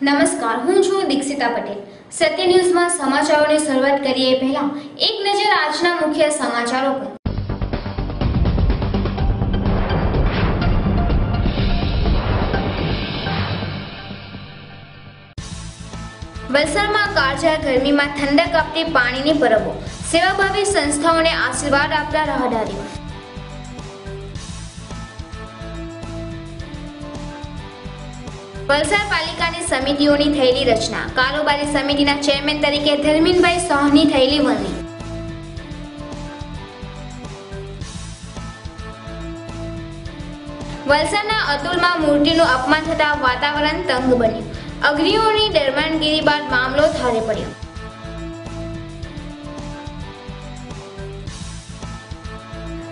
નમસ્કાર, હું છું દીક્ષિતા પટેલ. સત્ય ન્યૂઝમાં સમાચારોની શરૂઆત કરીએ પહેલા એક નજર આજના મુખ્ય સમાચારો પર. વલસાડમાં કાળઝાળ ગરમીમાં ઠંડક આપતી પાણીની પરબો, સેવાભાવી સંસ્થાઓને આશીર્વાદ આપતા રાહદારીઓ. વલસાડ પાલિકાની સમિતિઓની થયેલી રચના, કારોબારી સમિતિના ચેરમેન તરીકે ધર્મીનભાઈ શાહની થયેલી વરણી. વલસાડના અતુલમાં મૂર્તિનું અપમાન થતા વાતાવરણ તંગ બન્યું. અગ્નિઓની દરમિયાનગીરી બાદ મામલો થાળે પડ્યો.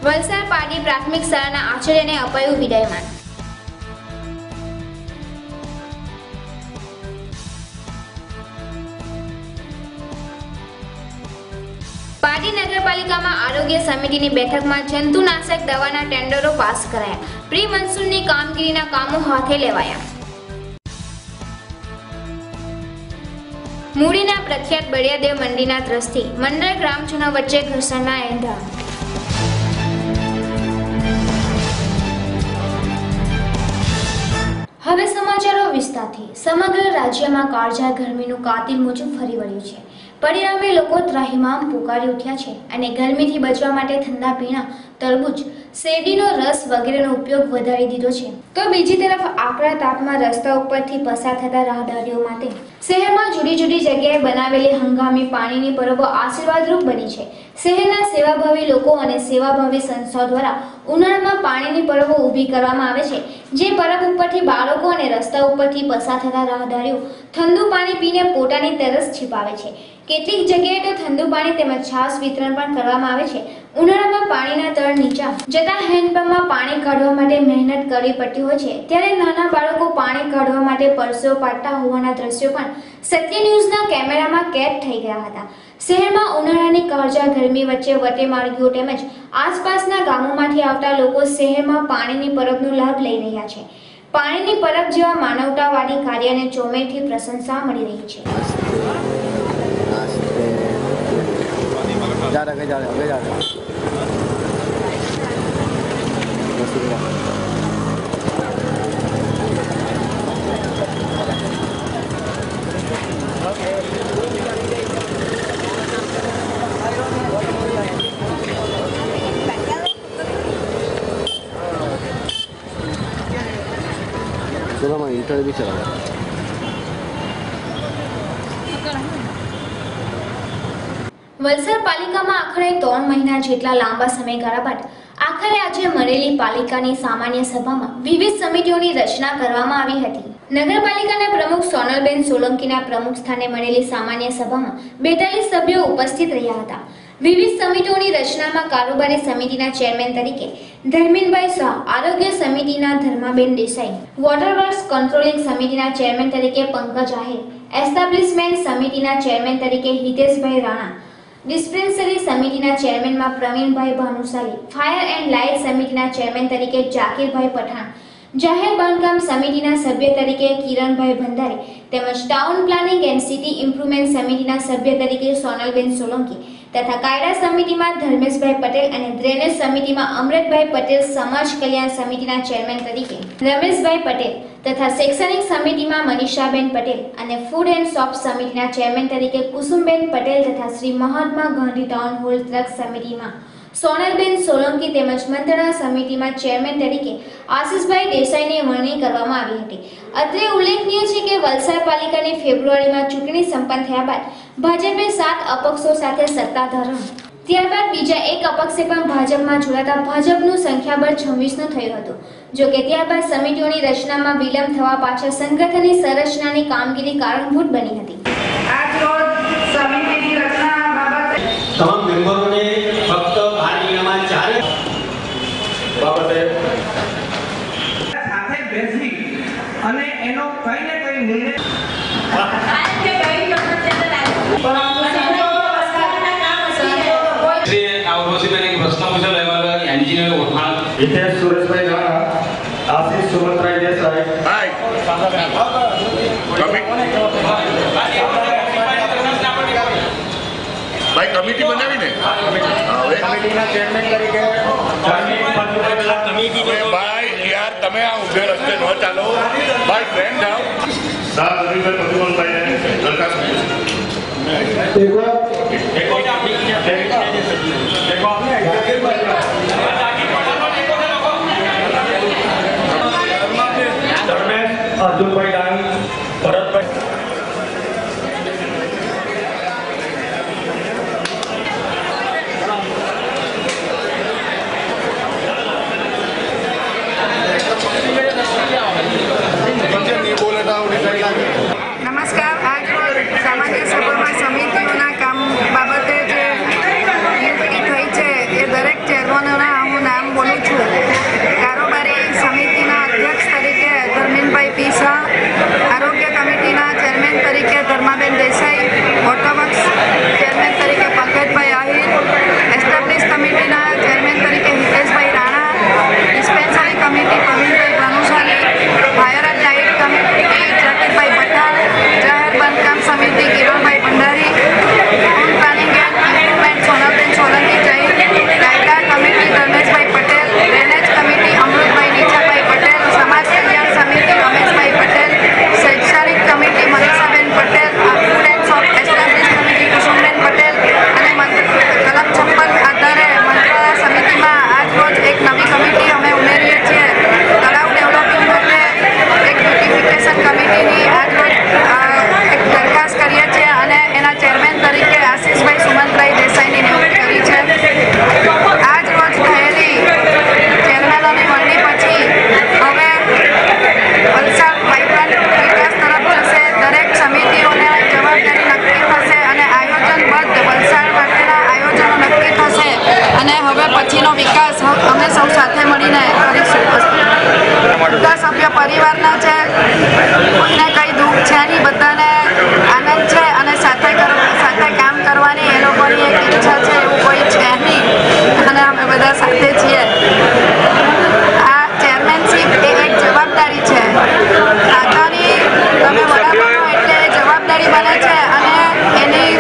વલસાડ પાટી પ્રાથમિક શાળાના આચાર્યને અપાયું વિદાયમાન. પાટી નગરપાલિકામાં આરોગ્ય સમિતિની બેઠકમાં જંતુનાશક દવાના ટેન્ડરો પાસ કરાયા. પ્રી મોન્સૂનની કામગીરીના કામો હાથે લેવાયા. મૂડીના પ્રખ્યાત બળિયાદેવ મંદિરના ટ્રસ્ટી મંડળ ગ્રામજનો વચ્ચે ઘર્ષણના એંધાણ. હવે સમાચારો વિસ્તારથી. સમગ્ર રાજ્યમાં કાળઝાળ ગરમીનું કાતિલ મોજું ફરી વળ્યું છે. પરિણામે લોકો ત્રાહિમામ પુકારી ઉઠ્યા છે અને ગરમીથી બચવા માટે ઠંડા પીણા, તરબૂચ, શેરડીનો રસ વગેરેનો ઉપયોગ વધારી દીધો છે. તો બીજી તરફ આકરા તાપમાં રસ્તા ઉપરથી પસાર થતા રાહદારીઓ માટે શહેરમાં જુદી જુદી જગ્યાએ બનાવેલી હંગામી પાણીની પરબો આશીર્વાદરૂપ બની છે. શહેરના સેવાભાવી લોકો અને સેવાભાવી સંસ્થાઓ દ્વારા ઉનાળામાં પાણીની પરબો ઊભી કરવામાં આવે છે. જે પરબ ઉપરથી બાળકો અને રસ્તા ઉપરથી પસાર થતા રાહદારીઓ ઠંડુ પાણી પીને પોતાની તરસ छिपाવે છે. કેટલીક જગ્યાએ તો ઠંડુ પાણી તેમજ છાશ વિતરણ પણ કરવામાં આવે છે. ઉનાળામાં પાણીના તળ નીચા જતા હેન્ડપંપમાં પાણી કાઢવા માટે મહેનત કરવી પડતી હોય છે. ત્યારે નાના બાળકો પાણી કાઢવા માટે પરસેવો પાડતા હોવાના દ્રશ્યો પણ સત્ય ન્યૂઝના કેમેરામાં કેદ થઈ ગયા હતા. શહેરમાં ઉનાળાની કાળઝાળ ગરમી વચ્ચે વટેમાર્ગીઓ તેમજ આસપાસના ગામોમાંથી આવતા લોકો શહેરમાં પાણીની પરબનો લાભ લઈ રહ્યા છે. પાણીની પરબ જેવા માનવતાવાદી કાર્યને ચોમેરથી પ્રશંસા મળી રહી છે. વલસાડ પાલિકામાં આખરે 3 મહિના જેટલા લાંબા સમયગાળા બાદ આખરે આજે મળેલી પાલિકાની સામાન્ય સભામાં વિવિધ સમિતિઓની રચના કરવામાં આવી હતી. નગરપાલિકાના પ્રમુખ સોનલબેન સોલંકીના પ્રમુખ સ્થાને મળેલી સામાન્ય સભામાં 42 સભ્યો ઉપસ્થિત રહ્યા હતા. વિવિધ સમિતિઓની રચનામાં કારોબારી સમિતિના ચેરમેન તરીકે ધર્મીનભાઈ શાહ, આરોગ્ય સમિતિના Dharmaben Desai, water works controlling સમિતિના ચેરમેન તરીકે પંકજ આહિર, એસ્ટાબ્લિશમેન્ટ સમિતિના ચેરમેન તરીકે હિતેશભાઈ રાણા, ડિસ્પેન્સરી સમિતિના ચેરમેનમાં Pravinbhai Bhanushali, fire and light સમિતિના ચેરમેન તરીકે જાકીરભાઈ પઠાણ, જાહેર બાંધકામ સમિતિના સભ્ય તરીકે કિરણભાઈ ભંડારી તેમજ town planning and city improvement સમિતિના સભ્ય તરીકે સોનલબેન સોલંકી તથા કાયદા સમિતિમાં ધર્મેશભાઈ પટેલ અને ડ્રેનેજ સમિતિમાં અમૃતભાઈ પટેલ, સમાજ કલ્યાણ સમિતિના ચેરમેન તરીકે રમેશભાઈ પટેલ તથા શૈક્ષણિક સમિતિમાં મનીષાબેન પટેલ અને ફૂડ એન્ડ શોપ સમિતિના ચેરમેન તરીકે કુસુમબેન પટેલ તથા Shri Mahatma Gandhi town hall truck સમિતિમાં સોનલબેન સોલંકી તેમજ મંત્રણા સમિતિમાં ચેરમેન તરીકે આશીષભાઈ દેસાઈની વરણી કરવામાં આવી હતી. અત્રે ઉલ્લેખનીય છે કે વલસાડ પાલિકાની ફેબ્રુઆરીમાં ચૂંટણી સંપન્ન થયા બાદ ભાજપે 7 અપક્ષો સાથે સત્તા ધારણ, ત્યારબાદ બીજા એક અપક્ષે પણ ભાજપમાં જોડાતા ભાજપનું સંખ્યાબળ 26નું થયું હતું. જોકે ત્યારબાદ સમિતિઓની રચનામાં વિલંબ થવા પાછળ સંગઠનની સંરચનાની કામગીરી કારણભૂત બની હતી. આજ રોજ સમિતિની રચના તમામ મેમ્બરોને ફક્ત આ નિયમમાં ચાલે બાબતે સાથે બેસી અને એનો કઈ ને કઈ નિર્ણય हितेश सुरेशभाई राणा, आशीष सुमंतराय देसाई, भाई कमिटी बनावी ने कमिटीना चेरमेन तरीके भाई यार तमे आ उभे रस्ते न चालो भाई ट्रेन जाओ सात रविवार प्रतिमल भाई ने दरखास्त अर्जुन भाई डांग, भरत भाई નમસ્કાર. આજ સામાન્ય સભામાં સમિતિઓના કામ બાબતે જે નિયુક્તિ થઈ છે એ દરેક ચેરમેનોના હું નામ બોલું છું. કારોબારી સમિતિના અધ્યક્ષ તરીકે ધર્મેનભાઈ પી શાહ, આરોગ્ય કમિટીના ચેરમેન તરીકે ધર્માબેન દેસાઈ, ઓટોબક્સ ચેરમેન તરીકે પંકજભાઈ આહિર, એસ્ટાબ્લિશ કમિટીના ચેરમેન તરીકે Hiteshbhai Rana, dispensary committee Pravinbhai Bhanushali, fire and light committee Jatinbhai Patel, જાહેર બાંધકામ સમિતિ Kiranbhai Bhandari, home planning and improvement Sonalben Solanki Jain, કાયદા committee Dharmeshbhai Patel, drainage committee Amrutbhai Nichabhai Patel, સમાજ કલ્યાણ સમિતિ રમેશભાઈ પટેલ, શૈક્ષણિક committee Manishaben Patel, students of establish committee Kusumben Patel અને કલમ 56 આધારે મંત્રાલય સમિતિમાં આજ રોજ એક નવી કમિટી અમે ઉમેરીએ છીએ. તળાવ ડેવલપમેન્ટ માટે એક બ્યુટિફિકેશન કમિટીની આજ રોજ એક દરખાસ્ત કરીએ છીએ અને એના ચેરમેન તરીકે આશીષભાઈ સુમંતરાય દેસાઈની નિયુક્તિ કરી છે. આજ રોજ થયેલી ચેરમેનોની વરણી પછી હવે વલસાડ પાઇપલાઇન વિકાસ તરફ જશે. દરેક સમિતિઓને જવાબદારી નક્કી થશે અને આયોજનબદ્ધ વલસાડ માટેના આયોજનો નક્કી થશે અને હવે પછીનો વિકાસ અમે સૌ સાથે મળીને કરીશું. બધા સભ્ય પરિવારના છે, કોઈને કંઈ દુઃખ છે નહીં, બધાને આનંદ છે અને સાથે કામ કરવાની એ લોકોની એક ઈચ્છા છે. એવું કોઈ છે નહીં અને અમે બધા સાથે છીએ. આ ચેરમેનશીપ એ એક જવાબદારી છે. ખાતાની તમે વડાપ્રધાન એટલે જવાબદારી બને છે અને એની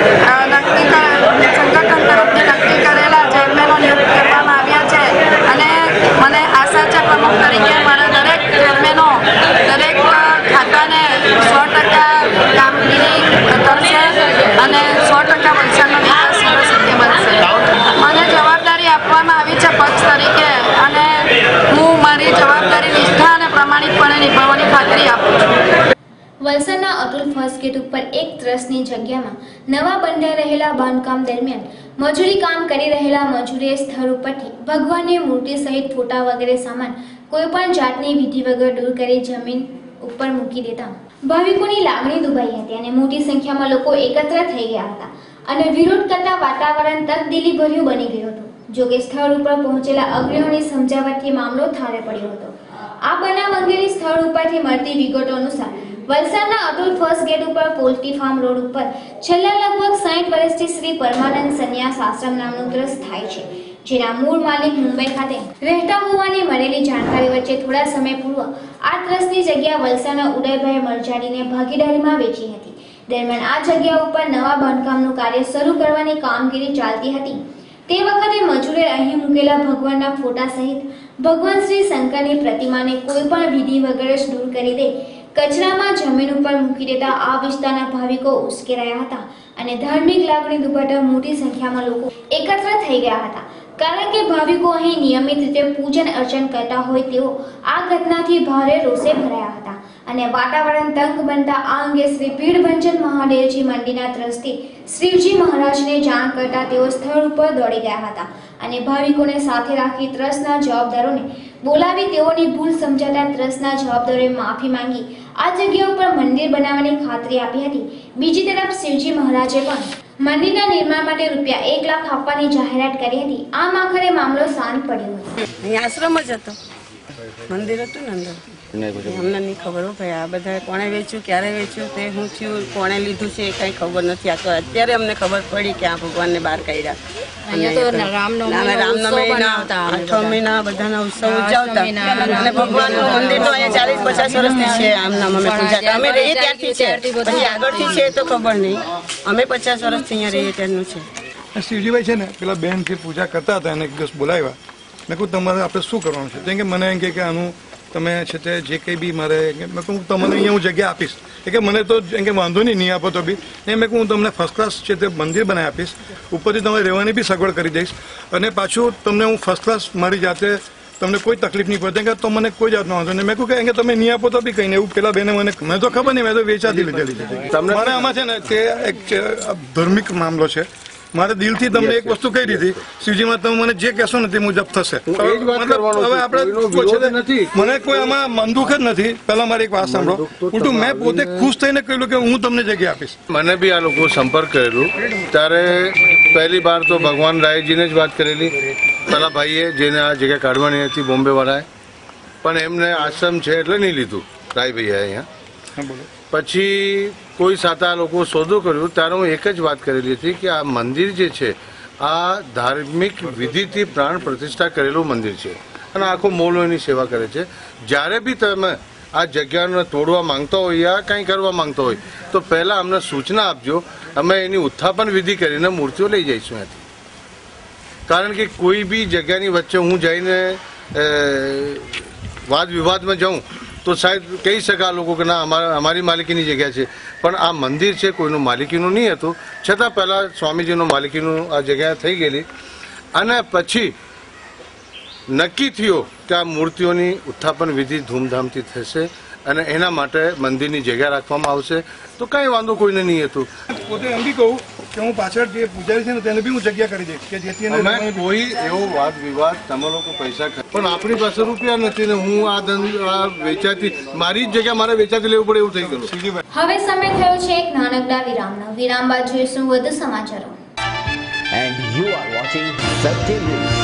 સંગઠન તરફથી નક્કી કરેલા ચેરમેનો નિયુક્ત કરવામાં આવ્યા છે અને મને આશા છે પ્રમુખ તરીકે મારા દરેક ચેરમેનો દરેક ખાતાને 100% કામગીરી કરશે અને 100% વલસાડનો વિકાસ સરસ રીતે બનશે. મને જવાબદારી આપવામાં આવી છે પક્ષ તરીકે અને હું મારી જવાબદારી નિષ્ઠા અને પ્રામાણિકપણે નિભાવવાની ખાતરી આપું છું. વલસાડના અતુલ ફર્સ્ટ ગેટ ઉપર એક ટ્રસ્ટની જગ્યામાં નવા બંધાઈ રહેલા બાંધકામ દરમિયાન મજૂરી કામ કરી રહેલા મજૂરીએ સ્થળ ઉપરથી ભગવાનની મૂર્તિ સહિત ફોટા વગેરે સામાન કોઈપણ જાતની વિધિ વગર દૂર કરી જમીન ઉપર મૂકી દેતા ભાવિકોની લાગણી દુભાઈ હતી અને મોટી સંખ્યામાં લોકો એકત્ર થઈ ગયા હતા અને વિરોધ કરતા વાતાવરણ તકદીલીભર્યું બની ગયું હતું. જોકે સ્થળ ઉપર પહોંચેલા અગ્રણીઓની સમજાવટથી મામલો થાળે પડ્યો હતો. આ બનાવ અંગેની સ્થળ ઉપરથી મળતી વિગતો અનુસાર વલસાડના અતુલ ફર્સ્ટ ગેટ ઉપર પોલ્ટ્રી ફાર્મ રોડ ઉપર છેલ્લા લગભગ 60 વર્ષથી શ્રી પરમાનંદ સંન્યાસ આશ્રમ નામનું ટ્રસ્ટ થાય છે, જેના મૂળ માલિક મુંબઈ ખાતે રહેતા હોવાની મળેલી જાણકારી વચ્ચે થોડા સમય પૂર્વ આ ટ્રસ્ટની જગ્યા વલસાડના ઉદયભાઈ મરજાડીને ભાગીદારીમાં વેચી હતી. દરમિયાન આ જગ્યા ઉપર નવા બાંધકામનું કાર્ય શરૂ કરવાની કામગીરી ચાલતી હતી. તે વખતે મજૂરે અહીં મૂકેલા ભગવાનના ફોટા સહિત ભગવાન શ્રી શંકરની પ્રતિમાને કોઈ પણ વિધિ વગર જ દૂર કરી દે કચરામાં જમીન ઉપર મૂકી દેતા આ વિસ્તારના ભાવિકો ઉશ્કેરાયા હતા અને ધાર્મિક લાગણી દુભાતા મોટી સંખ્યામાં લોકો એકત્ર થઈ ગયા હતા. કારણ કે ભાવિકો અહીં નિયમિત રીતે પૂજન અર્ચન કરતા હોય તેઓ આ ઘટનાથી ભારે રોષે ભરાયા હતા અને વાતાવરણ તંગ બનતા આ અંગે શ્રી ભીડભંજન મહાદેવજી મંદિરના ટ્રસ્ટી શ્રીજી મહારાજને જાણ કરતા તેઓ સ્થળ ઉપર દોડી ગયા હતા અને ભાવિકોને સાથે રાખી ટ્રસ્ટના જવાબદારોને બોલાવી તેઓની ભૂલ સમજાતા ટ્રસ્ટના જવાબદારોએ માફી માંગી આ જગ્યા ઉપર મંદિર બનાવવાની ખાતરી આપી હતી. બીજી તરફ શિવજી મહારાજે પણ મંદિરના નિર્માણ માટે રૂપિયા 1 લાખ આપવાની જાહેરાત કરી હતી. આમ આખરે મામલો શાંત પડ્યો હતો. અહીં આશ્રમ જ હતો, મંદિર હતું ને અંદર. અમને નહીં ખબર હો ભાઈ, આ બધા કોણે વેચ્યું, ક્યારે વેચ્યું, તે શું થયું, કોણે લીધું છે એ કંઈ ખબર નથી. આ તો અત્યારે અમને ખબર પડી કે આ ભગવાનને બહાર કાઢ્યા. રામનવમી બધાના ઉત્સવ ઉજવતા અને ભગવાનનું મંદિર તો અહીંયા 40-50 વર્ષથી છે. આમ નામ અમે પૂજા અમે રહીએ ત્યારથી છે, પછી આગળથી છે તો ખબર નહીં. અમે 50 વર્ષથી અહીંયા રહીએ ત્યારનું છે. શિવજીભાઈ છે ને પેલા બેન થી પૂજા કરતા હતા, એને એક દિવસ બોલાવ્યા. મેં કહું તમારે આપણે શું કરવાનું છે? કેમ કે મને એમ કે આનું તમે છે તે જે કંઈ બી મારે મેં કહું તમને અહીંયા હું જગ્યા આપીશ. કે મને તો એમ કે વાંધો નહીં આપો તો બી એ મેં કહું હું તમને ફર્સ્ટ ક્લાસ છે તે મંદિર બનાવી આપીશ, ઉપરથી તમારે રહેવાની બી સગવડ કરી દઈશ, અને પાછું તમને હું ફર્સ્ટ ક્લાસ મારી જાતે તમને કોઈ તકલીફ નહીં પડે કે તો મને કોઈ જાતનો વાંધો નહીં. મેં કહું કે તમે નહીં આપો તો બી કંઈ નહીં. એવું પેલા બેને મને તો ખબર નહીં, મેં તો વેચાતી લીધેલી છે. મારે આમાં છે ને તે એક ધાર્મિક મામલો છે. મારે દિલથી તમને એક વસ્તુ કહી દીધી, શિવજીમાં તમે મને જે કહેશો ને તે મુજબ થશે. હવે આપણે મને કોઈ આમાં મનદુખ જ નથી. પહેલા મારી એક વાત સાંભળો, ઉલટું મેં પોતે ખુશ થઈને કહ્યું કે હું તમને જગ્યા આપીશ. મને બી આ લોકો સંપર્ક કરેલું ત્યારે પહેલી વાર તો ભગવાન રાયજીને જ વાત કરેલી, પેલા ભાઈએ જેને આ જગ્યા કાઢવાની હતી બોમ્બે વાળાએ, પણ એમને આશ્રમ છે એટલે નહીં લીધું રાય ભાઈએ અહીંયા. પછી કોઈ સાથે આ લોકો સોદો કર્યો ત્યારે હું એક જ વાત કરેલી હતી કે આ મંદિર જે છે આ ધાર્મિક વિધિથી પ્રાણ પ્રતિષ્ઠા કરેલું મંદિર છે અને આખો મોલો એની સેવા કરે છે. જ્યારે બી તમે આ જગ્યાને તોડવા માંગતા હોય યા કંઈ કરવા માંગતા હોય તો પહેલાં અમને સૂચના આપજો, અમે એની ઉત્થાપન વિધિ કરીને મૂર્તિઓ લઈ જઈશું ત્યાંથી. કારણ કે કોઈ બી જગ્યાની વચ્ચે હું જઈને વાદ વિવાદમાં જાઉં તો સાહેબ કહી શકે આ લોકો કે ના અમારી માલિકીની જગ્યા છે, પણ આ મંદિર છે કોઈનું માલિકીનું નહીં હતું. છતાં પહેલાં સ્વામીજીનું માલિકીનું આ જગ્યા થઈ ગયેલી અને પછી નક્કી થયો કે આ મૂર્તિઓની ઉત્થાપન વિધિ ધૂમધામથી થશે અને એના માટે મંદિરની જગ્યા રાખવામાં આવશે. તો કાંઈ વાંધો કોઈને નહીં હતું. પોતે એમ બી કહું કે હું પાછળ જે પૂજારી છે ને તેને બી હું જગ્યા કરી દઈશ કે જેથી કોઈ એવો વાદ વિવાદ તમે લોકો પૈસા પણ આપણી પાસે રૂપિયા નથી ને હું આ વેચાતી મારી જ જગ્યા મારે વેચાતી લેવું પડે એવું થઈ ગયું. હવે સમય થયો છે એક નાનકડા વિરામનો. વિરામ બાદ જોઈશું વધુ સમાચારો. And you are watching Satya News.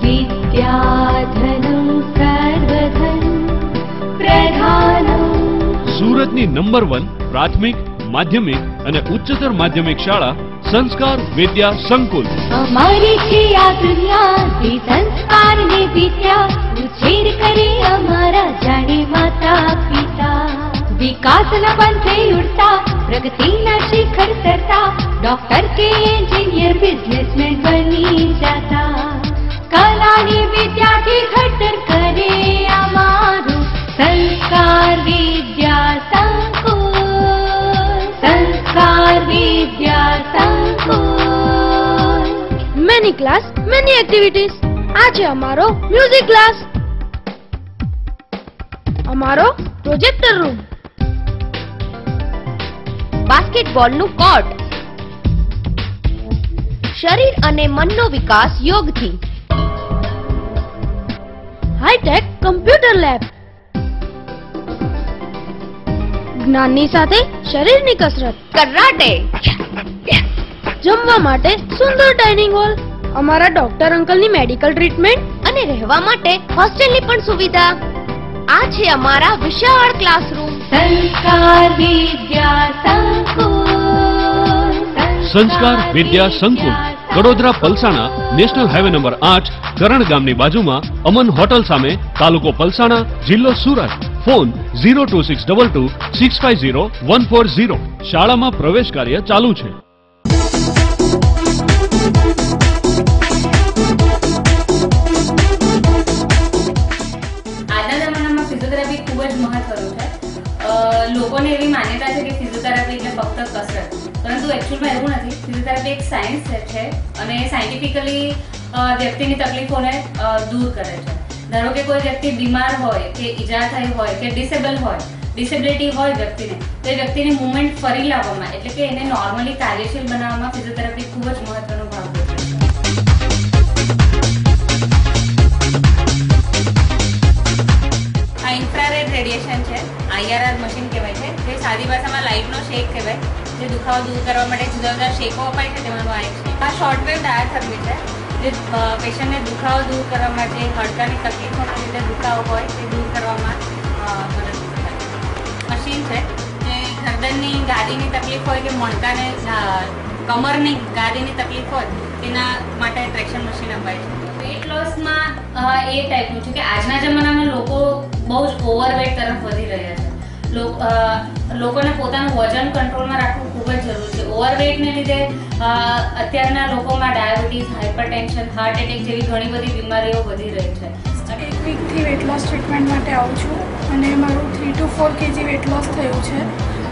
વિદ્યાધનં સર્વધન પ્રધાનમ. સુરતની નંબર 1 પ્રાથમિક, માધ્યમિક અને ઉચ્ચતર માધ્યમિક શાળા સંસ્કાર વિદ્યા સંકુલ. અમારી છે આ દુનિયા તે સંસ્કારની વિદ્યા ઉછેર કરે અમારા જાણે માતા પિતા. વિકાસના પંથે ઉડતા પ્રગતિના શિખર સરતા ડોક્ટર કે એન્જિનિયર બિઝનેસમેન બની જતા. કલાની વિદ્યાથી ઘડતર કરે અમારું સંસ્કાર વિદ્યા સંકુલ. સંસ્કાર વિદ્યા સંકુલ. Many class, many activities. આજે અમારો મ્યુઝિક ક્લાસ, અમારો પ્રોજેક્ટર રૂમ, બાસ્કેટબોલનું કોર્ટ, શરીર અને મનનો વિકાસ યોગથી, હાઈટેક કમ્પ્યુટર લેબ, જ્ઞાનની સાથે શરીરની કસરત, કરાટે, જમવા માટે સુંદર ડાઇનિંગ હોલ, અમારા ડોક્ટર અંકલની મેડિકલ ટ્રીટમેન્ટ અને રહેવા માટે હોસ્ટેલની પણ સુવિધા. આ છે અમારા વિશાળ ક્લાસરૂમ. સંસ્કાર વિદ્યા સંકુલ. સંસ્કાર વિદ્યા સંકુલ Vadodara Palsana national highway number 8 કરણ ગામની બાજુમાં અમન હોટલ સામે, તાલુકો પલસાણા, જિલ્લો સુરત. ફોન 02622 650 140. શાળામાં પ્રવેશ કાર્ય ચાલુ છે. આજના જમાનામાં ફિઝિયોથેરાપી ખૂબ જ મહત્વનું છે. લોકોને એવી માન્યતા છે કે ફિઝિયોથેરાપી એટલે ફક્ત કસરત, પરંતુ એકચ્યુઅલમાં એવું નથી. ફિઝિયોથેરાપી એક સાયન્સ છે અને સાયન્ટિફિકલી વ્યક્તિની તકલીફોને દૂર કરે છે. ધારો કે કોઈ વ્યક્તિ બીમાર હોય કે ઈજા થઈ હોય કે ડિસેબિલિટી હોય વ્યક્તિને, તો એ વ્યક્તિની મૂવમેન્ટ ફરી લાવવામાં એટલે કે એને નોર્મલી કાર્યશીલ બનાવવામાં ફિઝિયોથેરાપી ખૂબ જ મહત્વનો ભાગ ભજવે છે. રેડિયેશન છે, IRR મશીન કહેવાય છે, જે સાદી ભાષામાં લાઇટનો શેક કહેવાય, જે દુખાવો દૂર કરવા માટે જુદા જુદા શેકો અપાય છે, તેમાંનો આ એક છે. આ શોર્ટવેવ ડાયાથર્મી છે, જે પેશન્ટને દુખાવો દૂર કરવા માટે, હાડકાની તકલીફોના લીધે દુખાવો હોય તે દૂર કરવામાં મદદ કરે. મશીન છે જે ગરદનની ગાદીની તકલીફ હોય કે મણકાને કમરની ગાદીની તકલીફ હોય તેના માટે ટ્રેક્શન મશીન અપાય છે. વેઇટ લોસમાં એ ટાઈપનું છે કે આજના જમાનામાં લોકો બહુ જ ઓવરવેટ તરફ વધી રહ્યા છે. લોકોને પોતાનું વજન કંટ્રોલમાં રાખવું ખૂબ જ જરૂરી છે. ઓવરવેટને લીધે અત્યારના લોકોમાં ડાયાબિટીસ, હાઇપરટેન્શન, હાર્ટ એટેક જેવી ઘણી બધી બીમારીઓ વધી રહી છે. એક વીકથી વેટ લોસ ટ્રીટમેન્ટ માટે આવું છું અને મારું 3 to 4 kg વેટ લોસ થયું છે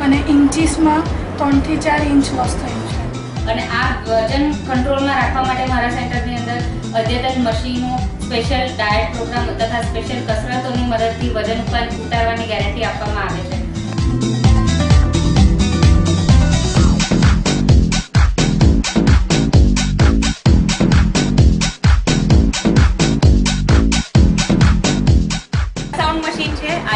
અને ઇન્ચીસમાં 3 થી 4 ઇંચ લોસ થયું છે. અને આ વજન કંટ્રોલમાં રાખવા માટે મારા સેન્ટરની અંદર અદ્યતન મશીનો, સ્પેશિયલ ડાયટ પ્રોગ્રામ તથા સ્પેશિયલ કસરતોની મદદથી વજન ઉતારવાની ગેરંટી આપવામાં આવે છે.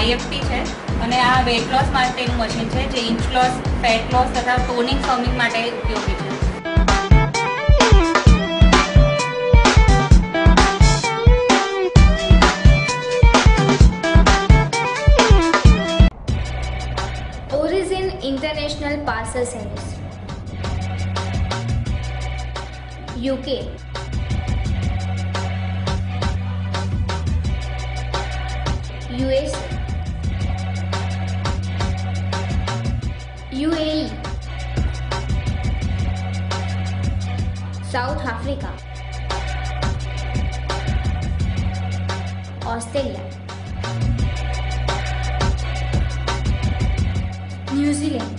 IFT છે અને આ વેટ લોસ માટેનું મશીન છે જે ઇંચ લોસ, ફેટ લોસ તથા ટોનિંગ ફર્મિંગ માટે ઉપયોગી છે. Origin International Parcel Service UK US UAE South Africa Australia New Zealand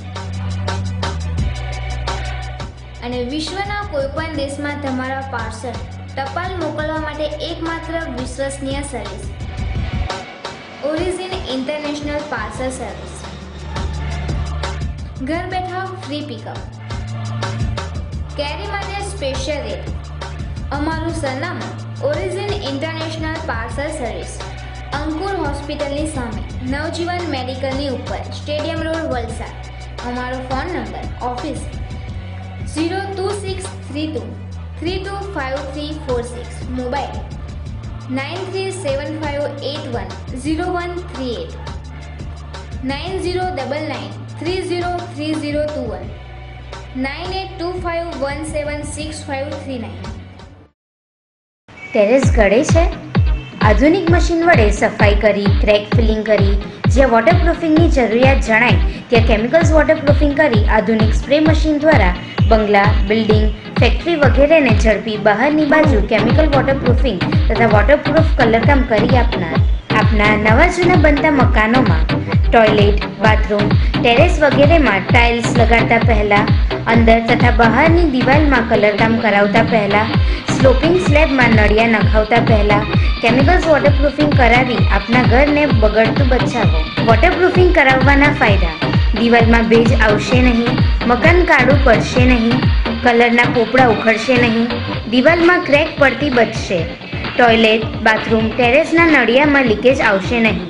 અને વિશ્વના કોઈપણ દેશમાં તમારા પાર્સલ ટપાલ મોકલવા માટે એકમાત્ર વિશ્વસનીય service origin international parcel service. ઘર બેઠા ફ્રી પિકઅપ, કેરી માટે સ્પેશિયલ રેટ. અમારું સરનામું ઓરિજિન ઇન્ટરનેશનલ પાર્સલ સર્વિસ, અંકુર હોસ્પિટલની સામે, નવજીવન મેડિકલની ઉપર, સ્ટેડિયમ રોડ, વલસાડ. અમારો phone number office 02632 325346, mobile 9375810138 9099303021 9825176539. Terrace ગળે છે? આધુનિક મશીન વડે સફાઈ કરી, ક્રેક ફિલિંગ કરી, જ્યાં વોટરપ્રૂફિંગની જરૂરિયાત જણાય ત્યાં કેમિકલ્સ વોટરપ્રૂફિંગ કરી આધુનિક સ્પ્રે મશીન દ્વારા બંગલા, બિલ્ડિંગ, ફેક્ટરી વગેરેને ઝડપી બહારની બાજુ કેમિકલ વોટરપ્રૂફિંગ તથા વોટરપ્રૂફ કલરકામ કરી આપના નવા જૂના બનતા મકાનોમાં ટોયલેટ, બાથરૂમ, ટેરેસ વગેરેમાં ટાઇલ્સ લગાડતા પહેલા, અંદર તથા બહારની દિવાલમાં કલરકામ કરાવતા પહેલા, સ્લોપિંગ સ્લેબમાં નળિયા નખાવતા પહેલા કેમિકલ્સ વોટરપ્રૂફિંગ કરાવી આપના ઘરને બગડતું બચાવો. વોટરપ્રૂફિંગ કરાવવાના ફાયદા: દિવાલમાં ભેજ આવશે નહીં, મકાન કાળું પડશે નહીં, કલરના પોપડા ઉખડશે નહીં, દિવાલમાં ક્રેક પડતી બચશે, ટોયલેટ, બાથરૂમ, ટેરેસના નળિયામાં લીકેજ આવશે નહીં.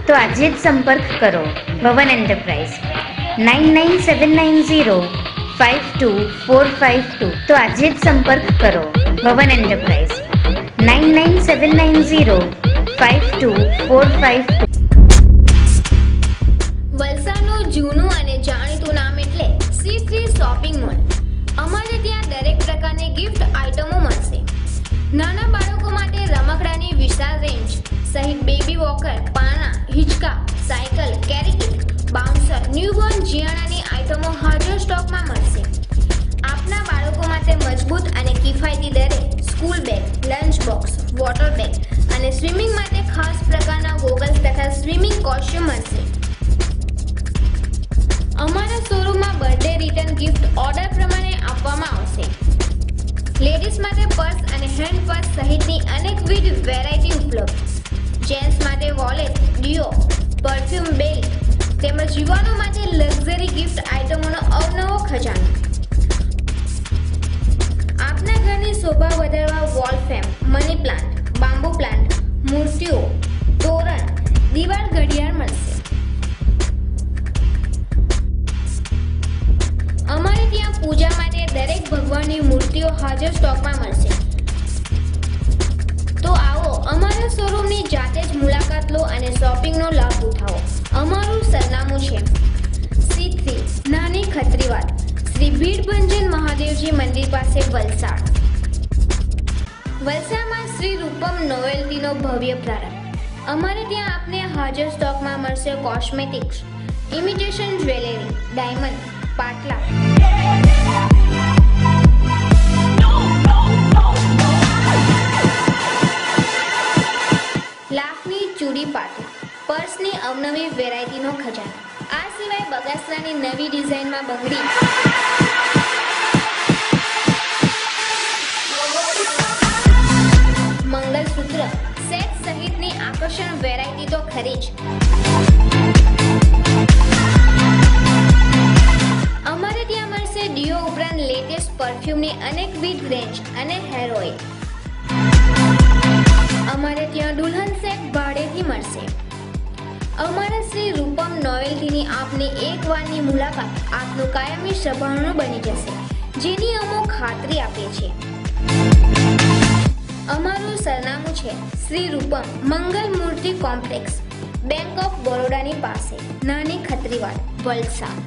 તો આજે જ સંપર્ક કરો ભવન એન્ટરપ્રાઇઝ 9979052452. તો આજે જ સંપર્ક કરો ભવન એન્ટરપ્રાઇઝ 9979052452. વલસાડનું જૂનું અને જાણીતું નામ એટલે C3 શોપિંગ મોલ. અમારે ત્યાં દરેક પ્રકારની ગિફ્ટ આઇટમો મળશે. નાના બાળકો માટે રમકડાની વિશાળ રેન્જ સહિત બેબી વોકર, પાળણા, હિંચકા, સાયકલ, કેરી કિટ, બાઉન્સર, ન્યૂબોર્ન જિયાણાની આઇટમો હાજર સ્ટોકમાં મળશે. આપના બાળકો માટે મજબૂત અને કિફાયતી દરે school bag, lunch box, water bag અને સ્વિમિંગ માટે ખાસ પ્રકારના ગોગલ્સ તથા સ્વિમિંગ કોસ્ચ્યુમ મળશે. અમારા શોરૂમમાં બર્થડે રિટર્ન ગિફ્ટ ઓર્ડર પ્રમાણે આપવામાં આવશે. લેડીઝ માટે પર્સ અને હેન્ડ પર્સ સહિતની અનેકવિધ વેરાયટી ઉપલબ્ધ. જેન્ટ્સ માટે વોલેટ, ડિયો, પરફ્યુમ, બેલ તેમજ યુવાનો માટે લક્ઝરી ગિફ્ટ આઇટમોનો અવનવો ખજાનો. આપના ઘરની શોભા વધારવા wall frame, money plant, bamboo plant, મૂર્તિઓ, તોરણ, દિવાલ ઘડિયાળ મળશે. અમારે ત્યાં પૂજા માટે દરેક ભગવાનની મૂર્તિઓ હાજર સ્ટોકમાં મળશે. તો આવો અમારા શોરૂમની જાતે જ મુલાકાત લો અને શોપિંગનો લાભ ઉઠાવો. અમારું સરનામું છે C3 નાની ખત્રીવાડ, શ્રી ભીડભંજન મહાદેવજી મંદિર પાસે, વલસાડ. વલસાડમાં શ્રી રૂપમ નોવેલ્ટીનો ભવ્ય પ્રારંભ. અમારે ત્યાં આપને હાજર સ્ટોકમાં મળશે કોસ્મેટિક્સ, ઇમિટેશન જ્વેલરી, ડાયમંડ, પાટલા. લાખની ચૂડી પાટલા, પર્સની અવનવી વેરાયટીનો ખજાનો. આ સિવાય બગાસરાની નવી ડિઝાઇનમાં બંગડી, મંગલસૂત્ર સેટ સહિતની આકર્ષણ વેરાયટી તો ખરી જ. અમારે ત્યાં મળશે ડીઓ ઉપરાંત લેટેસ્ટ પરફ્યુમની અનેકવિધ રેન્જ અને હેર ઓઇલ. અમારે ત્યાં દુલ્હન સેટ ભાડેથી મળશે. અમારા શ્રી રૂપમ નોવેલ્ટીની આપની એકવારની મુલાકાત આપનું કાયમી સભાનું બની જશે, જેની અમો ખાતરી આપીએ છીએ. અમારું સરનામું છે શ્રી રૂપમ મંગલ મૂર્તિ કોમ્પ્લેક્સ, બેંક ઓફ બરોડાની પાસે, નાની ખત્રીવાડ, Valsad.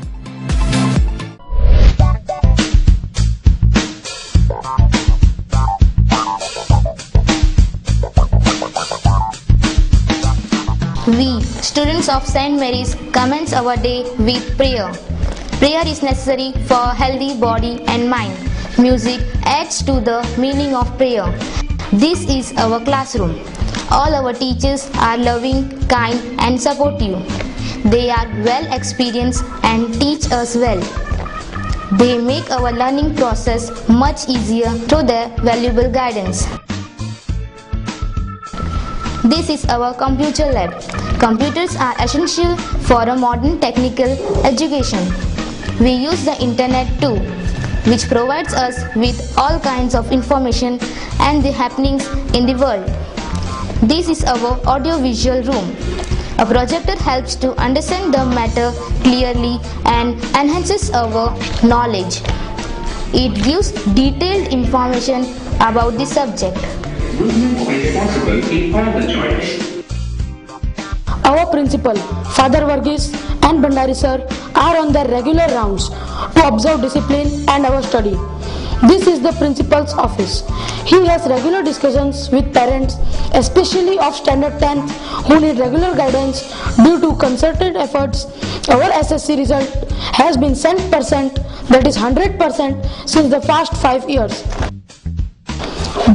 We, students of St. Mary's, commence our day with prayer. Prayer is necessary for healthy body and mind. Music adds to the meaning of prayer. This is our classroom. All our teachers are loving, kind and supportive. They are well experienced and teach us well. They make our learning process much easier through their valuable guidance. This is our computer lab. Computers are essential for a modern technical education. We use the internet too, which provides us with all kinds of information and the happenings in the world. This is our audio-visual room. A projector helps to understand the matter clearly and enhances our knowledge. It gives detailed information about the subject. Our principal, Father Varghese and Bhandari sir are on their regular rounds to observe discipline and our study. This is the principal's office. He has regular discussions with parents, especially of standard 10th, who need regular guidance. Due to concerted efforts, our SSC result has been cent percent, that is 100% since the past 5 years.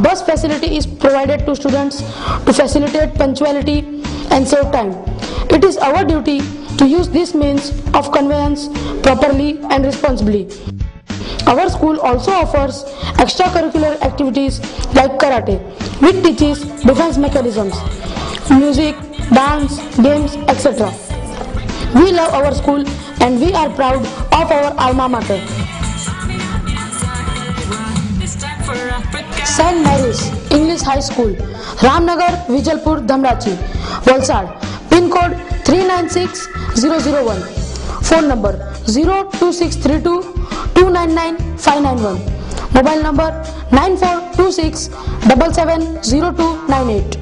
Bus facility is provided to students to facilitate punctuality and save time. It is our duty to use this means of conveyance properly and responsibly. Our school also offers extracurricular activities like karate, which teaches defense mechanisms, music, dance, games, etc. We love our school and we are proud of our alma mater. St. Mary's English High School, Ramnagar, Vijalpur, Dhamrachi, Valsad. Pin code 396001. Phone number 02632 299 591. Mobile number 9426 770298.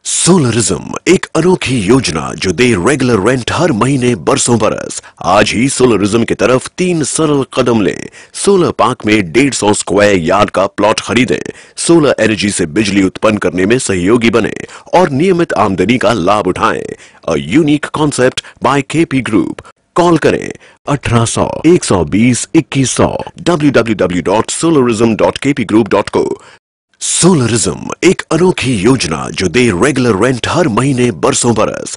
सोलरिज्म एक अनोखी योजना जो दे regular rent हर महीने बरसों बरस। आज ही सोलरिज्म की तरफ 3 सरल कदम लें। सोलर पार्क में 150 स्क्वायर यार्ड का प्लॉट खरीदें, सोलर एनर्जी से बिजली उत्पन्न करने में सहयोगी बने और नियमित आमदनी का लाभ उठाएं। A unique concept bye KP group. Call करें 1800 120 2100 www.solarism.kpgroup.co। सोलरिज्म एक अनोखी योजना जो दे रेगुलर रेंट हर महीने बरसों बरस।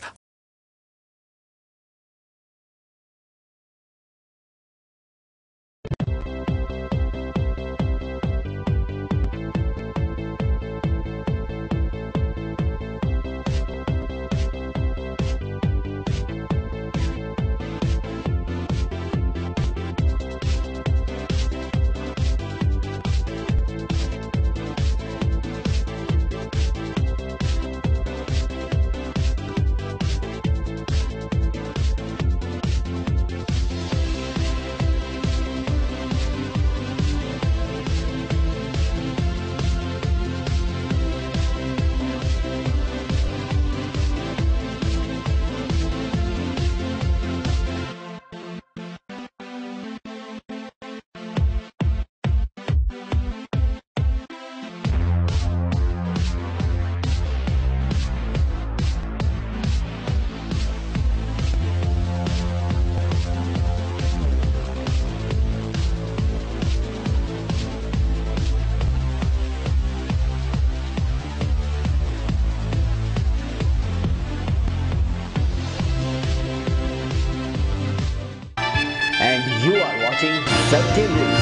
watching Satya News.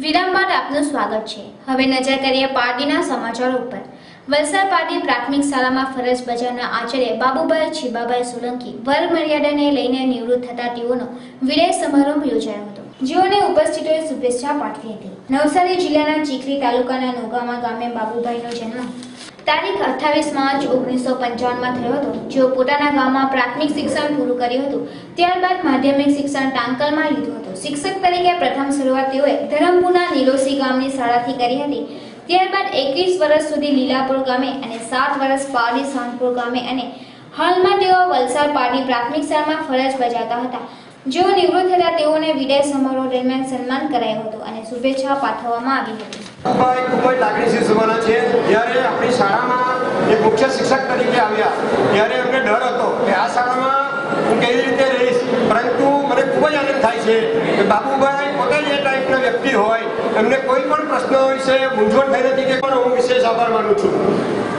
વિરામ બાદ આપનું સ્વાગત છે. હવે નજર કરીએ પારડીના સમાચારો ઉપર. વલસાડ પારડી પ્રાથમિક શાળામાં ફરજ બજાવનાર આચાર્ય બાબુભાઈ છીબાભાઈ સોલંકી વર્ગ મર્યાદાને લઈને નિવૃત્ત થતા તેઓનો વિદાય સમારંભ યોજાયો હતો, જેઓને ઉપસ્થિતોએ શુભેચ્છા પાઠવી હતી. નવસારી જિલ્લાના ચીખલી તાલુકાના નોગામા ગામે બાબુભાઈનો જન્મ તારીખ 28 માર્ચ 1955માં થયો હતો, જેઓ પોતાના ગામમાં પ્રાથમિક શિક્ષણ પૂરું કર્યું હતું. ત્યારબાદ માધ્યમિક શિક્ષણ ટાંકલમાં લીધું હતું. શિક્ષક તરીકે પ્રથમ શરૂઆત તેઓએ ધરમપુરના નીલોસી ગામની શાળાથી કરી હતી. ત્યારબાદ 21 વર્ષ સુધી લીલાપુર ગામે અને 7 વર્ષ પારડી સાંતપુર ગામે અને હાલમાં તેઓ વલસાડ પારડી પ્રાથમિક શાળામાં ફરજ બજાવતા હતા. જેઓ નિવૃત્ત થતા તેઓને વિદાય સમારોહ દરમિયાન સન્માન કરાયું હતું અને શુભેચ્છા પાઠવવામાં આવી હતી. ખૂબ જ લાગણીશીલ સંભાવના છે. જ્યારે આપણી શાળામાં એક મુખ્ય શિક્ષક તરીકે આવ્યા ત્યારે અમને ડર હતો કે આ શાળામાં હું કેવી રીતે રહીશ, પરંતુ મને ખૂબ જ આનંદ થાય છે કે બાબુભાઈ પોતે જે ટાઈપના વ્યક્તિ હોય એમને કોઈ પણ પ્રશ્નો વિશે મૂંઝવણ થઈ નથી કે પણ હું વિશેષ આભાર માનું છું.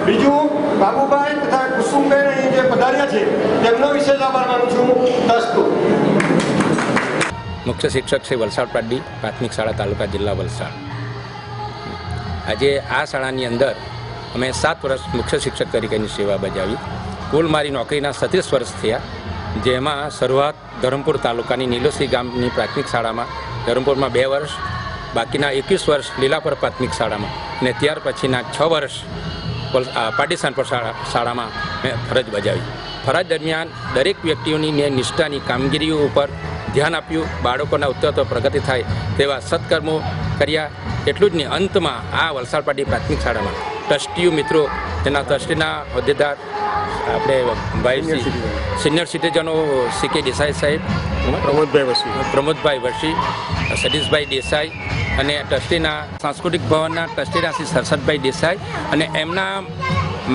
બીજું, બાબુભાઈ તથા કુસુમબેન અહીં જે પધાર્યા છે તેમનો વિશેષ આભાર માનું છું. તસ્તુ. મુખ્ય શિક્ષક શ્રી વલસાડ પારડી પ્રાથમિક શાળા તાલુકા જિલ્લા વલસાડ. આજે આ શાળાની અંદર અમે 7 વર્ષ મુખ્ય શિક્ષક તરીકેની સેવા બજાવી. કુલ મારી નોકરીના 37 વર્ષ થયા, જેમાં શરૂઆત ધરમપુર તાલુકાની નીલોસી ગામની પ્રાથમિક શાળામાં, ધરમપુરમાં 2 વર્ષ, બાકીના 21 વર્ષ લીલાપુર પ્રાથમિક શાળામાં અને ત્યાર પછીના 6 વર્ષ પારડી સાંતપુર શાળામાં મેં ફરજ બજાવી. ફરજ દરમિયાન દરેક વ્યક્તિઓની મેં નિષ્ઠાની કામગીરીઓ ઉપર ધ્યાન આપ્યું. બાળકોના ઉત્તરોત્તર પ્રગતિ થાય તેવા સત્કર્મો કર્યા. એટલું જ નહીં, અંતમાં આ વલસાડ પારડી પ્રાથમિક શાળામાં ટ્રસ્ટીઓ મિત્રો, તેના ટ્રસ્ટીના હોદ્દેદાર આપણે ભાઈ સિનિયર સિટીઝનો CK દેસાઈ સાહેબ, પ્રમોદભાઈ વશી, સતીશભાઈ દેસાઈ અને ટ્રસ્ટીના સાંસ્કૃતિક ભવનના ટ્રસ્ટીના શ્રી સરસદભાઈ દેસાઈ અને એમના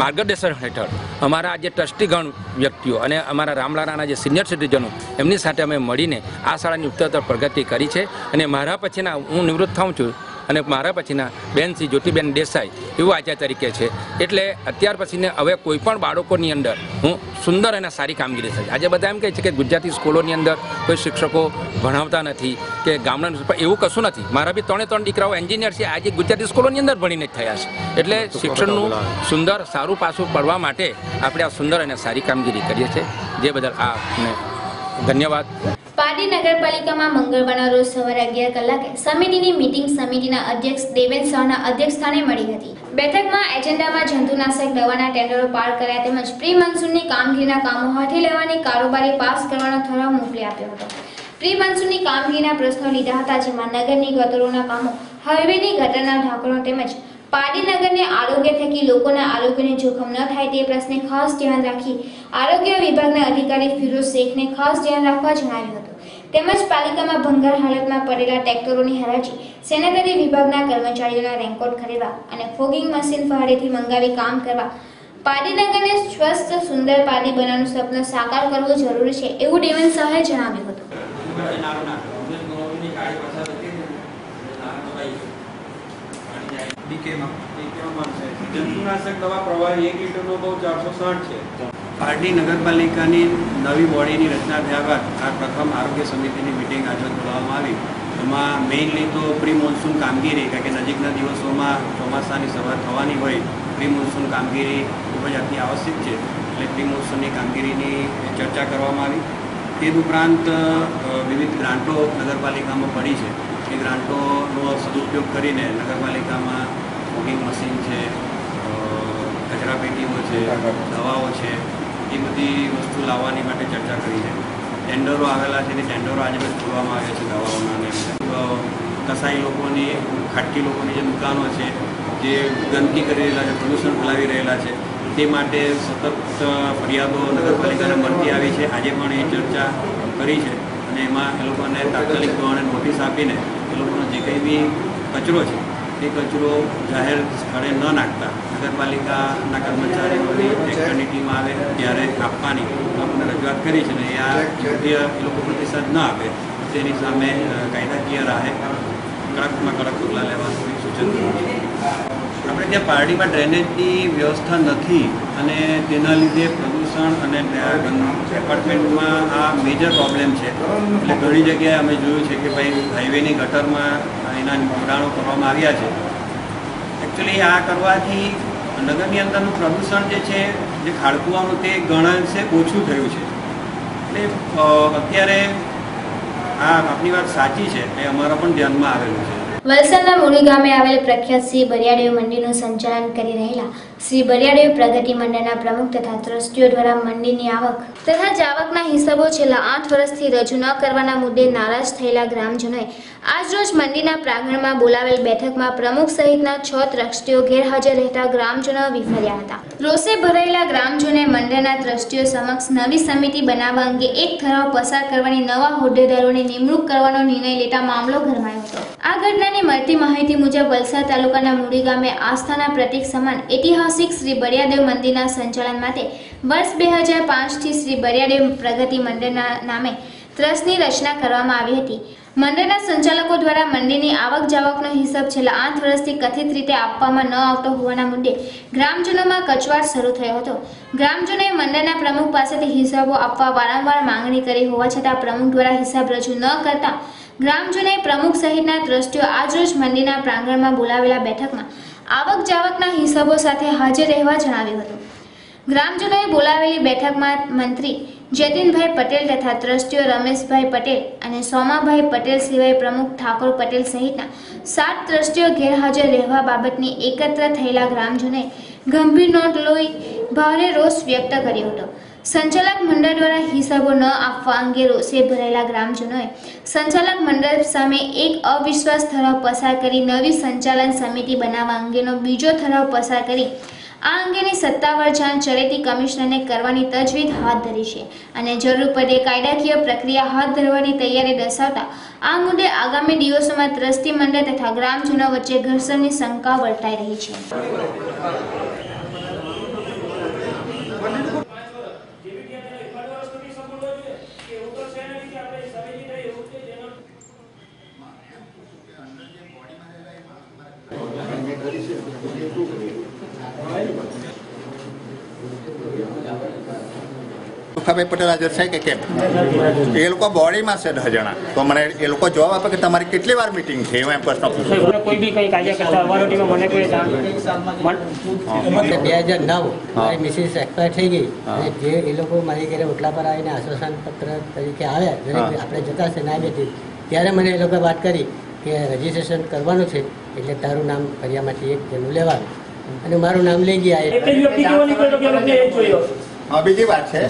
માર્ગદર્શન હેઠળ અમારા જે ટ્રસ્ટીગણ વ્યક્તિઓ અને અમારા રામલાલાના જે સિનિયર સિટીઝનો એમની સાથે અમે મળીને આ શાળાની ઉત્તરોત્તર પ્રગતિ કરી છે. અને મારા પછીના હું નિવૃત્ત થાઉં છું અને મારા પછીના બેન શ્રી જ્યોતિબેન દેસાઈ એવું આચાર્ય તરીકે છે. એટલે અત્યાર પછીને હવે કોઈ પણ બાળકોની અંદર હું સુંદર અને સારી કામગીરી થઈ. આજે બધા એમ કહે છે કે ગુજરાતી સ્કૂલોની અંદર કોઈ શિક્ષકો ભણાવતા નથી કે ગામડા, એવું કશું નથી. મારા બી 3 દીકરાઓ એન્જિનિયર છે, આજે ગુજરાતી સ્કૂલોની અંદર ભણીને જ થયા છે. એટલે શિક્ષણનું સુંદર સારું પાસું પડવા માટે આપણે આ સુંદર અને સારી કામગીરી કરીએ છીએ, જે બદલ આપને ધન્યવાદ. પારડી નગરપાલિકામાં મંગળવારના રોજ સવારે 11 કલાકે સમિતિની મીટિંગ સમિતિના અધ્યક્ષ દેવેન શાહના અધ્યક્ષસ્થાને મળી હતી. બેઠકમાં એજન્ડામાં જંતુનાશક દવાના ટેન્ડરો પાર કર્યા તેમજ પ્રી મોન્સૂનની કામગીરીના કામો હાથે લેવાની કારોબારી પાસ કરવાનો ઠરાવ મોકલી આપ્યો હતો. પ્રી મોન્સૂનની કામગીરીના પ્રશ્નો લીધા હતા, જેમાં નગરની ગટરોના કામો, હાઈવેની ગટરના ઢાંકણો તેમજ પારડી નગરને આરોગ્ય થકી લોકોના આરોગ્યને જોખમ ન થાય તે પ્રશ્ને ખાસ ધ્યાન રાખી આરોગ્ય વિભાગના અધિકારી ફિરોઝ શેખને ખાસ ધ્યાન રાખવા જણાવ્યું હતું. તેમજ પાલિકામાં ભંગાર હાલતમાં પડેલા ટ્રેક્ટરોની હરાજી, સેનેટરી વિભાગના કર્મચારીઓના રેનકોટ ખરીદવા અને ફોગિંગ મશીન ફહાડેથી મંગાવી કામ કરવા, પારડી નગરને સ્વસ્થ સુંદર પારડી બનાવવાનું સપનું સાકાર કરવું જરૂરી છે એવું દેવેન શાહે જણાવ્યું હતું. જંતુનાશક દવા પ્રવાહી 1 લીટરનો ભાવ 460 છે. પારડી નગરપાલિકાની નવી બોડીની રચના થયા બાદ આ પ્રથમ આરોગ્ય સમિતિની મિટિંગ આજે બોલાવવામાં આવી. એમાં મેઇનલી તો પ્રી મોન્સૂન કામગીરી, કારણ કે નજીકના દિવસોમાં ચોમાસાની શરૂઆત થવાની હોય, પ્રી મોન્સૂન કામગીરી ખૂબ જ અતિ આવશ્યક છે. એટલે પ્રી મોન્સૂનની કામગીરીની ચર્ચા કરવામાં આવી. તે ઉપરાંત વિવિધ ગ્રાન્ટો નગરપાલિકામાં પડી છે. એ ગ્રાન્ટોનો સદુપયોગ કરીને નગરપાલિકામાં ફોગિંગ મશીન છે, કચરાપેટીઓ છે, દવાઓ છે, એ બધી વસ્તુ લાવવાની માટે ચર્ચા કરી છે. ટેન્ડરો આવેલા છે, તે ટેન્ડરો આજે બસ ખોલવામાં આવ્યા છે દવાઓના. ને કસાઈ લોકોની, ખાટકી લોકોની જે દુકાનો છે, જે ગંદકી કરી રહેલા છે, પ્રદૂષણ ફેલાવી રહેલા છે, તે માટે સતત ફરિયાદો નગરપાલિકાને મળતી આવી છે. આજે પણ એ ચર્ચા કરી છે અને એમાં એ લોકોને તાત્કાલિક ધોરણે નોટિસ આપીને એ લોકોનો જે કંઈ બી કચરો છે તે કચરો જાહેર સ્થળે ન નાખતા નગરપાલિકાના કર્મચારીઓની ટ્રેક્ટરની ટીમ આવે ત્યારે આપવાની આપણને રજૂઆત કરી છે. ને આ યોગ્ય એ લોકો પ્રતિસાદ ન આપે તેની સામે કાયદાકીય રાહે કડકમાં કડક પગલાં લેવાનું સૂચન કર્યું છે. આપણે ત્યાં પારડીમાં ડ્રેનેજની વ્યવસ્થા નથી અને તેના લીધે પ્રદૂષણ અને એપાર્ટમેન્ટમાં આ મેજર પ્રોબ્લેમ છે. એટલે ઘણી જગ્યાએ અમે જોયું છે કે ભાઈ હાઈવેની ગટરમાં એના જોડાણો કરવામાં આવ્યા છે. એકચ્યુઅલી આ કરવાથી નગરની અંદરનું પ્રદૂષણ જે છે, જે ખાડકુવાનું તે ઘણા અંશે ઓછું થયું છે. એટલે અત્યારે આ આપની વાત સાચી છે, એ અમારા પણ ધ્યાનમાં આવેલું છે. વલસાડના મૂળી ગામે આવેલ પ્રખ્યાત શ્રી બરિયાદેવ મંદિરનું સંચાલન કરી રહેલા શ્રી બરિયાદેવ પ્રગતિ મંડળના પ્રમુખ તથા ટ્રસ્ટીઓ દ્વારા મંદિરની આવક તથા જાવકના હિસાબો છેલ્લા 8 વર્ષથી રજૂ ન કરવાના મુદ્દે નારાજ થયેલા ગ્રામજનોએ આજરોજ મંદિરના પ્રાંગણમાં બોલાવેલ બેઠકમાં પ્રમુખ સહિતના 6 ટ્રસ્ટીઓ ગેરહાજર રહેતા ગ્રામજનો વિફર્યા હતા. રોષે ભરાયેલા ગ્રામજનોએ મંડળના ટ્રસ્ટીઓ સમક્ષ નવી સમિતિ બનાવવા અંગે એક ઠરાવ પસાર કરવાની નવા હોદ્દેદારોની નિમણૂક કરવાનો નિર્ણય લેતા મામલો ગરમાયો હતો. આ ઘટનાની મળતી માહિતી મુજબ વલસાડ તાલુકાના મૂળી ગામે આસ્થાના પ્રતીક સમાન ઐતિહાસિક શ્રી બરિયાદેવ મંદિરના સંચાલન માટે વર્ષ 2005થી શ્રી બરિયાદેવ પ્રગતિ મંડળના નામે ટ્રસ્ટની રચના કરવામાં આવી હતી. મંડળના સંચાલકો દ્વારા મંદિરની આવક જાવકનો હિસાબ છેલ્લા 8 વર્ષથી કથિત રીતે આપવામાં ન આવતો હોવાના મુદ્દે ગ્રામજનોમાં કચવાટ શરૂ થયો હતો. ગ્રામજનોએ મંડળના પ્રમુખ પાસેથી હિસાબો આપવા વારંવાર માંગણી કરી હોવા છતાં પ્રમુખ દ્વારા હિસાબ રજૂ ન કરતા ગ્રામજનોએ પ્રમુખ સહિતના ટ્રસ્ટીઓ આજરોજ મંદિરના પ્રાંગણમાં બોલાવેલા બેઠકમાં આવક જાવકના હિસાબો સાથે હાજર રહેવા જણાવ્યું હતું. ગ્રામજનોએ બોલાવેલી બેઠકમાં મંત્રી જતીનભાઈ પટેલ તથા ટ્રસ્ટીઓ રમેશભાઈ પટેલ અને સોમાભાઈ પટેલ સિવાય પ્રમુખ ઠાકોર પટેલ સહિતના 7 ટ્રસ્ટીઓ ગેરહાજર રહેવા બાબતની એકત્ર થયેલા ગ્રામજનોએ ગંભીર નોંધ લઈ ભારે રોષ વ્યક્ત કર્યો હતો. સંચાલક મંડળ દ્વારા હિસાબો ન આપવા અંગે રોષે ભરાયેલા ગ્રામજનોએ સંચાલક મંડળ સામે એક અવિશ્વાસ ઠરાવ પસાર કરી નવી સંચાલન સમિતિ બનાવવા અંગેનો બીજો ઠરાવ પસાર કરી આ અંગેની સત્તાવાર જાણ ચરેતી કમિશનરને કરવાની તજવીજ હાથ ધરી છે અને જરૂર પડે કાયદાકીય પ્રક્રિયા હાથ ધરવાની તૈયારી દર્શાવતા આ મુદ્દે આગામી દિવસોમાં ટ્રસ્ટી મંડળ તથા ગ્રામજનો વચ્ચે ઘર્ષણની શંકા વર્તાઈ રહી છે. સુખાભાઈ પટેલ હાજર છે કે કેમ? એ લોકો બોડીમાં છે 10 જણા. તો મને એ લોકો જવાબ આપે કે તમારી કેટલી વાર મીટિંગ છે? એમ પ્રશ્ન પૂછ્યો. કોઈ બી કઈ કાર્ય કરતા અમારા મને કોઈ 2009 મારી મિસિસ એક્સપાયર થઈ ગઈ અને જે એ લોકો મારી ઘરે ઓટલા પર આવીને આશ્વાસન પત્ર તરીકે આવ્યા દરેક આપણે જતા છે નામ હતી ત્યારે મને એ લોકોએ વાત કરી કે રજીસ્ટ્રેશન કરવાનું છે એટલે તારું નામ ફરિયામાંથી એક જણું લેવાનું અને મારું નામ લઈ ગયા. હા, બીજી વાત છે,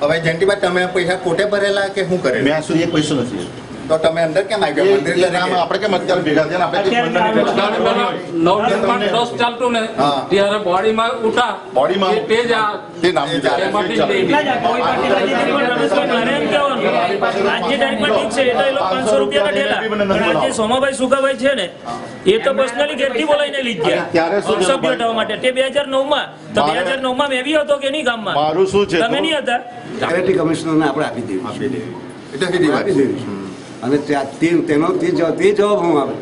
હવે જયંતિભાઈ તમે પૈસા પોતે ભરેલા કે શું કરેલું? મેં સુધી એક પૈસો નથી. તો તમે અંદર કેમ આવ્યા? મંદિર આપણે કેમ અત્યારે ભેગા થયા? ટ્રસ્ટ ચાલતું ને ત્યારે બોડીમાં ઉઠા બોડીમાં તે જ તે નામ સોમાભાઈ સુખાભાઈ છે ને એ તો પર્સનલી ઘેરથી બોલાવીને લીધી સભ્ય હટાવવા માટે તે 2009માં તો 2009માં મેં બી હતો કે નહીં ગામમાં? મારું શું છે, તમે નહીં હતા? ચેરિટી કમિશનરને આપણે આપી દેવી એટલે સીધી વાત અને તેનો તે જવાબ હું આવે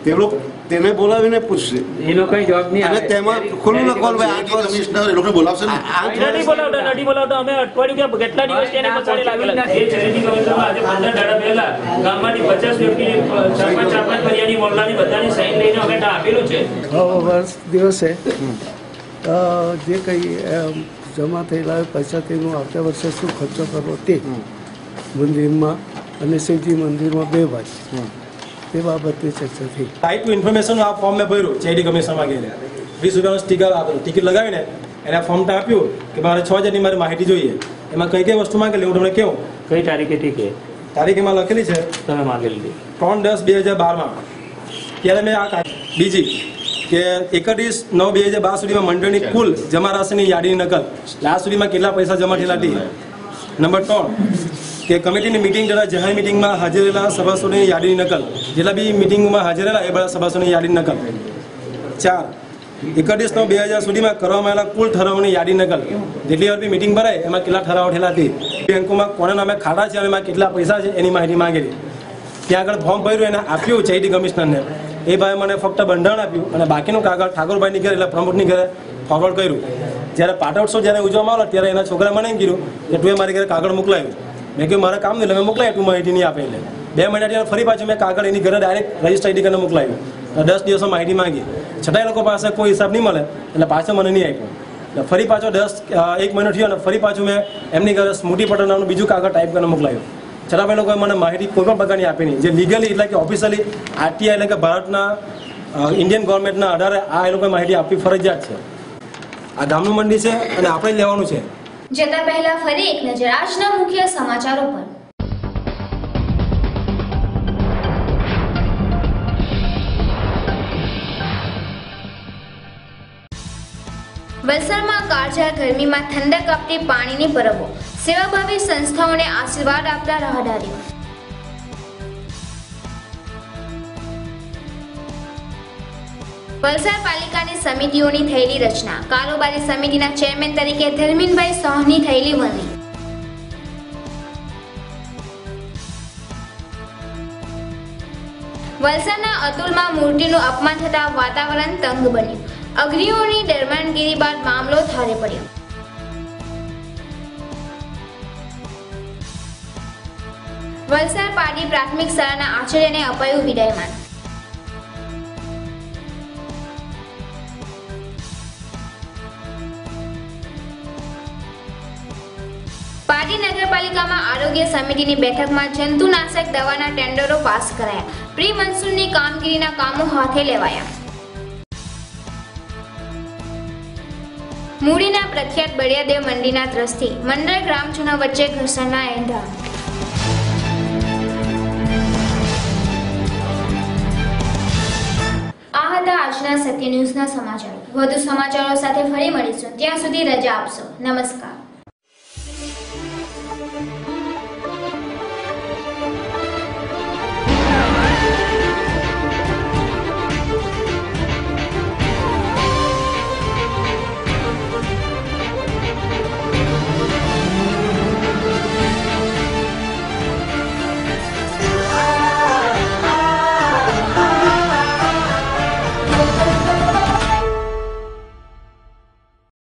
તેને બોલાવીને પૂછશે એનો કઈ જવાબ નહીં અને તેમાં ખુલ્લું લખવાનું ભાઈ 8 વર્ષ કમિશનર એ લોકો બોલાવશે ને નથી બોલાવતા અમે અઠવાડિયું કે કેટલા દિવસ તેને મસાડે લાગેલા એ ચેરિટી કમિશનમાં આજે 15 દાડા પહેલા ગામમાંથી 50 વ્યક્તિ 4-5 ફરિયાદી મોહલ્લાની બધાની સાઈન લઈને અમે આપેલું છે. વર્ષ દિવસે જે કંઈ જમા થયેલા પૈસા તેનું આવતા વર્ષે શું ખર્ચો કરવો તે મંદિરમાં અને શિવજી મંદિરમાં 2 ભાઈ તે બાબતની ચર્ચા થઈ. રાઈટ ટુ ઇન્ફોર્મેશન આ ફોર્મ મેં ભર્યું ચેરિટી કમિશનમાં ગઈને 20 રૂપિયાનું સ્ટીકર આપેલું, ટિકિટ લગાવીને એને ફોર્મ આપ્યું કે મારે 6 જણની મારી માહિતી જોઈએ. એમાં કઈ કઈ વસ્તુ માંગેલી હું તમને કહું. કઈ તારીખે? ઠીક છે, તારીખ એમાં લખેલી છે તમે માંગેલી 3/10/2012 ત્યારે મેં આ બીજી કે 31/9/2012 સુધીમાં મંડળની કુલ જમા રાશિની યાદીની નકલ લાસ્ટ સુધીમાં કેટલા પૈસા જમા થયેલા હતી. નંબર 3 કે કમિટીની મિટિંગ દ્વારા જાહેર મિટિંગમાં હાજર રહેલા સભાસદોની યાદીની નકલ, જેટલા બી મિટિંગમાં હાજર રહેલા એ બધા સભાસદોની યાદીની નકલ. 4 31/9/2000 સુધીમાં કરવામાં આવેલા કુલ ઠરાવોની યાદી નકલ, જેટલી વાર બી મિટિંગ ભરાય એમાં કેટલા ઠરાવો થયેલા હતી, બેંકોમાં કોના નામે ખાતા છે અને એમાં કેટલા પૈસા છે એની માહિતી માંગેલી. ત્યાં આગળ ફોર્મ ભર્યું એને આપ્યું ચેરિટી કમિશનરને એ ભાઈ મને ફક્ત બંધારણ આપ્યું અને બાકીનું કાગળ ઠાકોરભાઈની ઘરે એટલે પ્રમુખની ઘરે ફોરવર્ડ કર્યું. જ્યારે પાટોત્સવ જ્યારે ઉજવવામાં આવ્યો ત્યારે એના છોકરા મને કીધું કે તું એ મારી ઘરે કાગળ મોકલાવ્યું. મેં કહ્યું મારે કામ નહીં એટલે મેં મોકલાવ્યું, તું માહિતી નહીં આપે એટલે 2 મહિના ફરી પાછું મેં કાગળ એની ઘરે ડાયરેક્ટ રજીસ્ટર આઈડી કરીને મોકલાવ્યું. 10 દિવસમાં માહિતી માંગી, છતાંય લોકો પાસે કોઈ હિસાબ નહીં મળે એટલે પાછો મને નહીં આપ્યો. એટલે ફરી પાછો 1 મહિનો થયો અને ફરી પાછું મેં એમની ઘરે સ્મૃતિ પટેલ નામનું બીજું કાગળ ટાઈપ કરીને મોકલાવ્યું. છતાં એ લોકોએ મને માહિતી કોઈ પણ પ્રકારની આપી નહીં. જે લીગલી એટલે કે ઓફિશિયલી આરટીઆઈ એટલે કે ભારતના ઇન્ડિયન ગવર્મેન્ટના આધારે આ એ લોકોએ માહિતી આપવી ફરજિયાત છે. આ ગામનું મંડી છે અને આપણે જ લેવાનું છે. જતા પહેલા ફરી એક નજર આજના મુખ્ય સમાચારો પર. વલસાડમાં કાળઝાળ ગરમીમાં ઠંડક આપતી પાણીની પરબો, સેવાભાવી સંસ્થાઓને આશીર્વાદ આપતા રાહદારીઓ. વલસાડ પાલિકાની સમિતિઓની થયેલી રચના, કારોબારી સમિતિના ચેરમેન તરીકે ધર્મીનભાઈ સોહની થયેલી વરણી. વલસાડના અતુલમાં મૂર્તિનું અપમાન થતા વાતાવરણ તંગ બન્યું. અગ્નિઓની દરમિયાનગીરી બાદ મામલો થાળે પડ્યો. વલસાડ પાડી પ્રાથમિક શાળાના આચાર્યને અપાયું વિદાયમાન. પાડી નગરપાલિકામાં આરોગ્ય સમિતિની બેઠકમાં જંતુનાશક દવાના ટેન્ડરો પાસ કરાયા. પ્રી મોન્સૂનની કામગીરીના કામો હાથે લેવાયા. મૂડીના પ્રખ્યાત બળિયાદેવ મંદિરના ટ્રસ્ટી મંડળ ગ્રામજનો વચ્ચે ઘર્ષણના એંધાણ. આ હતા આજના સત્ય ન્યૂઝના સમાચારો. વધુ સમાચારો સાથે ફરી મળીશું. ત્યાં સુધી રજા આપશો. નમસ્કાર.